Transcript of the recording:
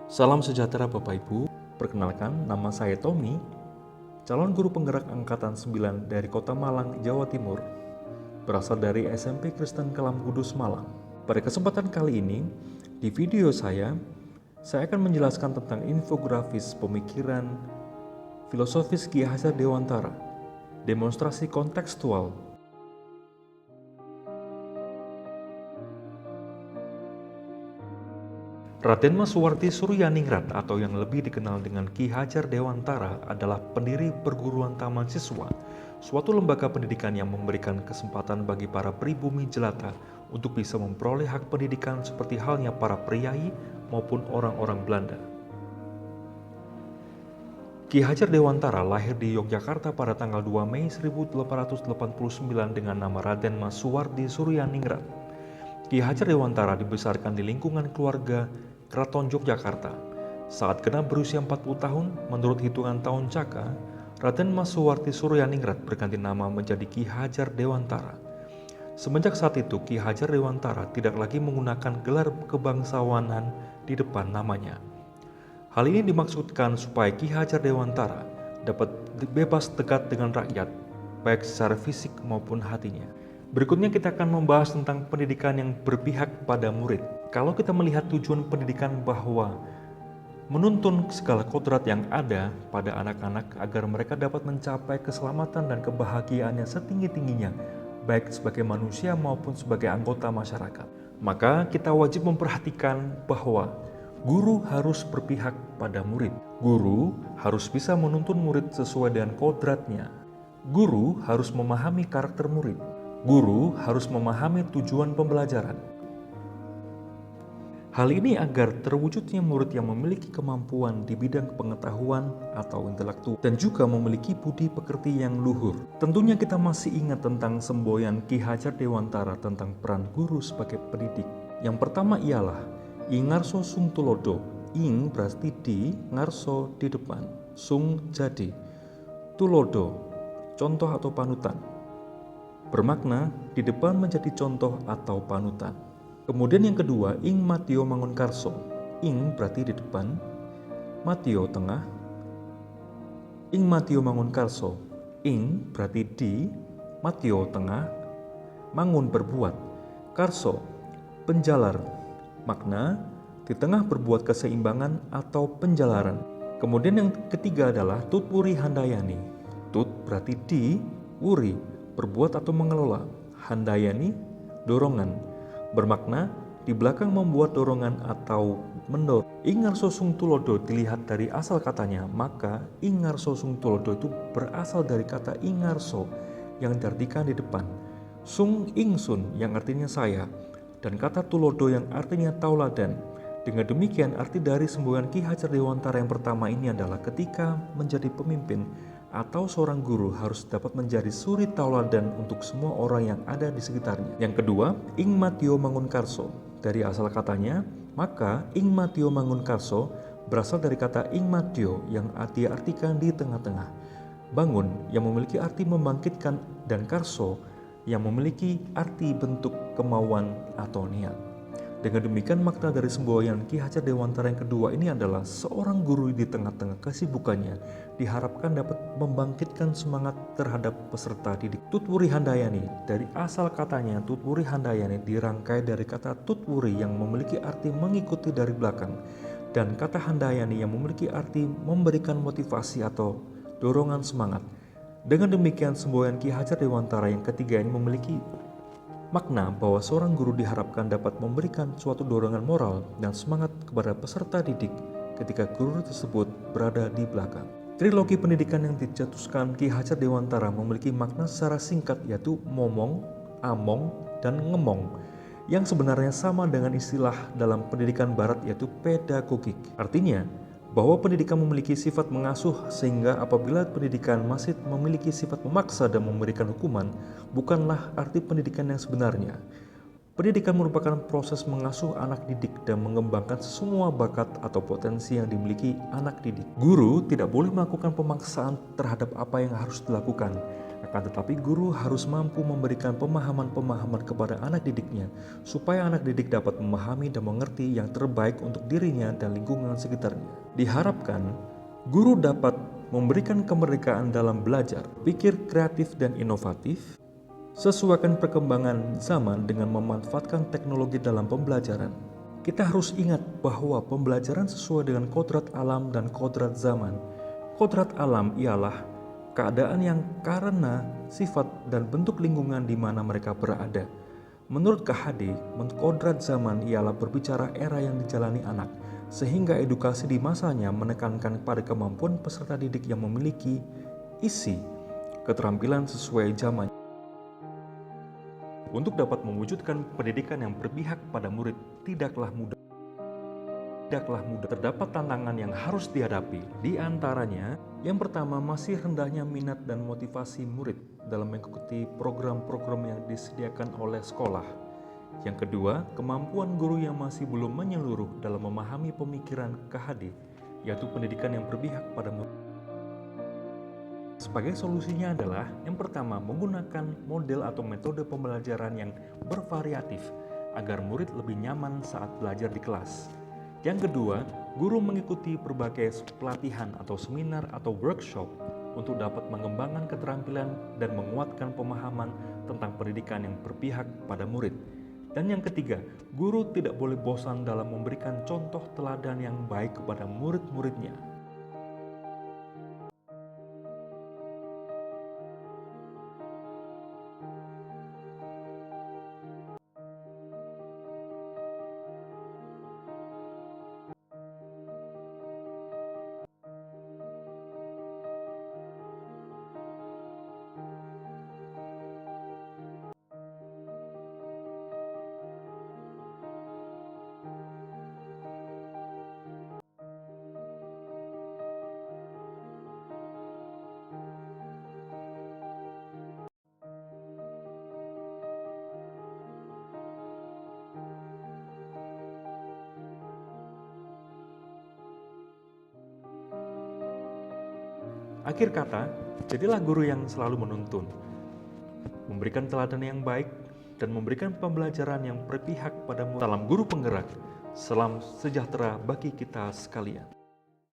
Salam sejahtera Bapak Ibu, perkenalkan nama saya Tommy, calon guru penggerak Angkatan 9 dari Kota Malang, Jawa Timur, berasal dari SMP Kristen Kelam Kudus Malang. Pada kesempatan kali ini, di video saya akan menjelaskan tentang infografis pemikiran filosofis Ki Hajar Dewantara, demonstrasi kontekstual. Raden Mas Suwardi Suryaningrat atau yang lebih dikenal dengan Ki Hajar Dewantara adalah pendiri perguruan taman siswa, suatu lembaga pendidikan yang memberikan kesempatan bagi para pribumi jelata untuk bisa memperoleh hak pendidikan seperti halnya para priai maupun orang-orang Belanda. Ki Hajar Dewantara lahir di Yogyakarta pada tanggal 2 Mei 1889 dengan nama Raden Mas Suwardi Suryaningrat. Ki Hajar Dewantara dibesarkan di lingkungan keluarga Keraton Yogyakarta. Saat genap berusia 40 tahun, menurut hitungan tahun Caka, Raden Mas Suwardi Suryaningrat berganti nama menjadi Ki Hajar Dewantara. Semenjak saat itu, Ki Hajar Dewantara tidak lagi menggunakan gelar kebangsawanan di depan namanya. Hal ini dimaksudkan supaya Ki Hajar Dewantara dapat bebas dekat dengan rakyat, baik secara fisik maupun hatinya. Berikutnya kita akan membahas tentang pendidikan yang berpihak pada murid. Kalau kita melihat tujuan pendidikan bahwa menuntun segala kodrat yang ada pada anak-anak agar mereka dapat mencapai keselamatan dan kebahagiaannya setinggi-tingginya, baik sebagai manusia maupun sebagai anggota masyarakat. Maka kita wajib memperhatikan bahwa guru harus berpihak pada murid. Guru harus bisa menuntun murid sesuai dengan kodratnya. Guru harus memahami karakter murid. Guru harus memahami tujuan pembelajaran. Hal ini agar terwujudnya murid yang memiliki kemampuan di bidang pengetahuan atau intelektual dan juga memiliki budi pekerti yang luhur. Tentunya kita masih ingat tentang semboyan Ki Hajar Dewantara tentang peran guru sebagai pendidik. Yang pertama ialah ing ngarso sung tulodo. Ing berarti di, ngarso di depan, sung jadi, tulodo contoh atau panutan. Bermakna di depan menjadi contoh atau panutan. Kemudian yang kedua, ing matio mangun karso. Ing berarti di depan, matio tengah, ing matio mangun karso. Ing berarti di, matio tengah, mangun berbuat, karso penjalar. Makna di tengah berbuat keseimbangan atau penjalaran. Kemudian yang ketiga adalah tut wuri handayani. Tut berarti di, wuri berbuat atau mengelola, handayani dorongan, bermakna di belakang membuat dorongan atau mendorong. Ingarso sung tulodo dilihat dari asal katanya, maka ingarso sung tulodo itu berasal dari kata ingarso yang diartikan di depan, sung ingsun yang artinya saya, dan kata tulodo yang artinya tauladan. Dengan demikian, arti dari semboyan Ki Hajar Dewantara yang pertama ini adalah ketika menjadi pemimpin atau seorang guru harus dapat menjadi suri tauladan untuk semua orang yang ada di sekitarnya. Yang kedua, ing matio mangun karso. Dari asal katanya, maka ing matio mangun karso berasal dari kata ing matio yang diartikan di tengah-tengah. Bangun yang memiliki arti membangkitkan dan karso yang memiliki arti bentuk kemauan atau niat. Dengan demikian makna dari semboyan Ki Hajar Dewantara yang kedua ini adalah seorang guru di tengah-tengah kesibukannya diharapkan dapat membangkitkan semangat terhadap peserta didik. Tutwuri handayani, dari asal katanya tutwuri handayani dirangkai dari kata tutwuri yang memiliki arti mengikuti dari belakang dan kata handayani yang memiliki arti memberikan motivasi atau dorongan semangat. Dengan demikian semboyan Ki Hajar Dewantara yang ketiga ini memiliki makna bahwa seorang guru diharapkan dapat memberikan suatu dorongan moral dan semangat kepada peserta didik ketika guru tersebut berada di belakang. Trilogi pendidikan yang dicetuskan Ki Hajar Dewantara memiliki makna secara singkat yaitu momong, among, dan ngemong yang sebenarnya sama dengan istilah dalam pendidikan barat yaitu pedagogik. Artinya, bahwa pendidikan memiliki sifat mengasuh sehingga apabila pendidikan masih memiliki sifat memaksa dan memberikan hukuman, bukanlah arti pendidikan yang sebenarnya. Pendidikan merupakan proses mengasuh anak didik dan mengembangkan semua bakat atau potensi yang dimiliki anak didik. Guru tidak boleh melakukan pemaksaan terhadap apa yang harus dilakukan. Akan tetapi guru harus mampu memberikan pemahaman-pemahaman kepada anak didiknya supaya anak didik dapat memahami dan mengerti yang terbaik untuk dirinya dan lingkungan sekitarnya. Diharapkan guru dapat memberikan kemerdekaan dalam belajar, pikir kreatif dan inovatif, sesuaikan perkembangan zaman dengan memanfaatkan teknologi dalam pembelajaran. Kita harus ingat bahwa pembelajaran sesuai dengan kodrat alam dan kodrat zaman. Kodrat alam ialah keadaan yang karena sifat dan bentuk lingkungan di mana mereka berada. Menurut KHD, kodrat zaman ialah berbicara era yang dijalani anak, sehingga edukasi di masanya menekankan pada kemampuan peserta didik yang memiliki isi keterampilan sesuai zaman. Untuk dapat mewujudkan pendidikan yang berpihak pada murid tidaklah mudah. Terdapat tantangan yang harus dihadapi. Di antaranya, yang pertama masih rendahnya minat dan motivasi murid dalam mengikuti program-program yang disediakan oleh sekolah. Yang kedua, kemampuan guru yang masih belum menyeluruh dalam memahami pemikiran KHD, yaitu pendidikan yang berpihak pada murid. Sebagai solusinya adalah yang pertama, menggunakan model atau metode pembelajaran yang bervariatif agar murid lebih nyaman saat belajar di kelas. Yang kedua, guru mengikuti berbagai pelatihan atau seminar atau workshop untuk dapat mengembangkan keterampilan dan menguatkan pemahaman tentang pendidikan yang berpihak pada murid. Dan yang ketiga, guru tidak boleh bosan dalam memberikan contoh teladan yang baik kepada murid-muridnya. Akhir kata, jadilah guru yang selalu menuntun, memberikan teladan yang baik, dan memberikan pembelajaran yang berpihak pada murid. Salam guru penggerak, salam sejahtera bagi kita sekalian.